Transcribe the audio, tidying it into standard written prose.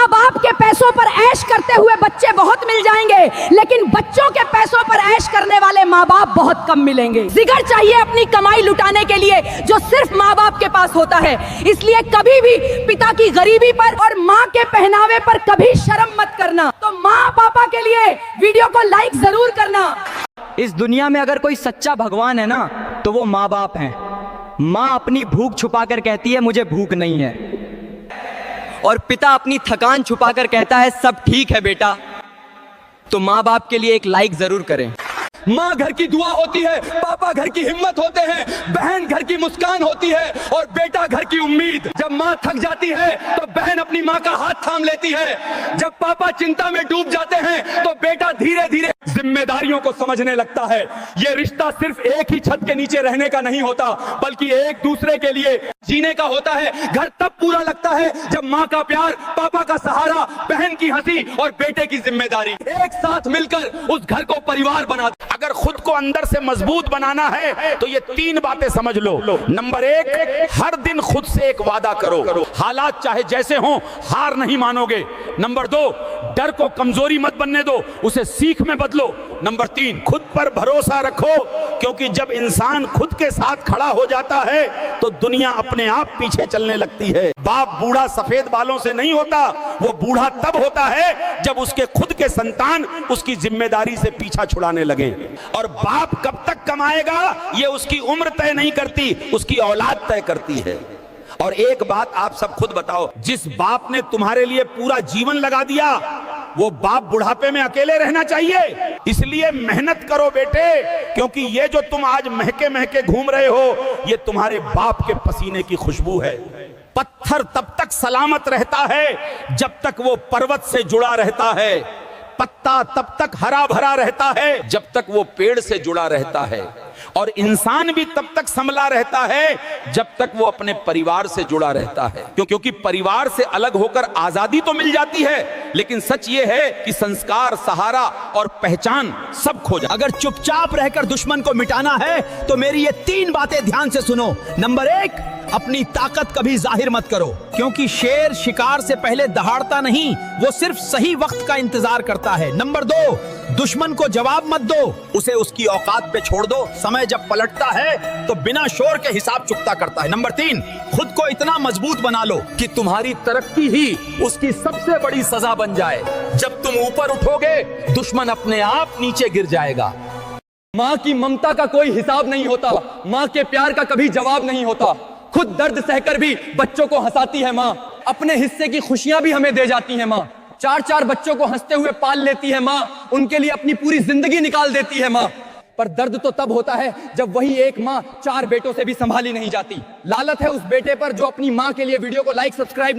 माँ बाप के पैसों पर ऐश करते हुए बच्चे बहुत मिल जाएंगे, लेकिन बच्चों के पैसों पर ऐश करने वाले माँ बाप बहुत कम मिलेंगे। जिगर चाहिए अपनी कमाई लुटाने के लिए जो सिर्फ माँ बाप के पास होता है। इसलिए कभी भी पिता की गरीबी पर और माँ के पहनावे पर कभी शर्म मत करना। तो माँ पापा के लिए वीडियो को लाइक जरूर करना। इस दुनिया में अगर कोई सच्चा भगवान है ना तो वो माँ बाप हैं। माँ अपनी भूख छुपाकर कहती है मुझे भूख नहीं है, और पिता अपनी थकान छुपाकर कहता है सब ठीक है बेटा। तो माँ बाप के लिए एक लाइक जरूर करें। माँ घर की दुआ होती है, पापा घर की हिम्मत होते हैं, बहन घर की मुस्कान होती है और बेटा घर की उम्मीद। जब माँ थक जाती है तो बहन अपनी माँ का हाथ थाम लेती है। जब पापा चिंता में डूब जाते हैं तो बेटा धीरे धीरे जिम्मेदारियों को समझने लगता है। ये रिश्ता सिर्फ एक ही छत के नीचे रहने का नहीं होता, बल्कि एक दूसरे के लिए जीने का होता है। घर तब पूरा लगता है जब माँ का प्यार, पापा का सहारा, बहन की हंसी और बेटे की जिम्मेदारी एक साथ मिलकर उस घर को परिवार बनाते। अगर खुद को अंदर से मजबूत बनाना है तो ये 3 बातें समझ लो। नंबर 1, हर दिन खुद से एक वादा करो, हालात चाहे जैसे हों हार नहीं मानोगे। नंबर 2, डर को कमजोरी मत बनने दो, उसे सीख में बदलो। नंबर 3, खुद पर भरोसा रखो, क्योंकि जब इंसान खुद के साथ खड़ा हो जाता है तो दुनिया अपने आप पीछे चलने लगती है। बाप बूढ़ा सफेद बालों से नहीं होता, वो बूढ़ा तब होता है जब उसके खुद के संतान उसकी जिम्मेदारी से पीछा छुड़ाने लगे। और बाप कब तक कमाएगा ये उसकी उम्र तय नहीं करती, उसकी औलाद तय करती है। और एक बात आप सब खुद बताओ, जिस बाप ने तुम्हारे लिए पूरा जीवन लगा दिया वो बाप बुढ़ापे में अकेले रहना चाहिए? इसलिए मेहनत करो बेटे, क्योंकि ये जो तुम आज महके महके घूम रहे हो ये तुम्हारे बाप के पसीने की खुशबू है। पत्थर तब तक सलामत रहता है जब तक वो पर्वत से जुड़ा रहता है। पत्ता तब तक हरा भरा रहता है जब तक वो पेड़ से जुड़ा रहता है। और इंसान भी तब तक संभला रहता है जब तक वो अपने परिवार से जुड़ा रहता है। क्योंकि परिवार से अलग होकर आजादी तो मिल जाती है, लेकिन सच ये है कि संस्कार, सहारा और पहचान सब खो जाता है। अगर चुपचाप रहकर दुश्मन को मिटाना है तो मेरी ये 3 बातें ध्यान से सुनो। नंबर 1, अपनी ताकत कभी जाहिर मत करो, क्योंकि शेर शिकार से पहले दहाड़ता नहीं, वो सिर्फ सही वक्त का इंतजार करता है। नंबर 2, दुश्मन को जवाब मत दो, उसे उसकी औकात पे छोड़ दो। समय जब पलटता है तो बिना शोर के हिसाब चुकता करता है। नंबर 3, खुद को इतना मजबूत बना लो कि तुम्हारी तरक्की ही उसकी सबसे बड़ी सजा बन जाए। जब तुम ऊपर उठोगे दुश्मन अपने आप नीचे गिर जाएगा। माँ की ममता का कोई हिसाब नहीं होता, माँ के प्यार का कभी जवाब नहीं होता। खुद दर्द सहकर भी बच्चों को हंसाती है माँ, अपने हिस्से की खुशियां भी हमें दे जाती है माँ। 4-4 बच्चों को हंसते हुए पाल लेती है माँ, उनके लिए अपनी पूरी जिंदगी निकाल देती है माँ। पर दर्द तो तब होता है जब वही एक माँ 4 बेटों से भी संभाली नहीं जाती। लालत है उस बेटे पर जो अपनी माँ के लिए वीडियो को लाइक, सब्सक्राइब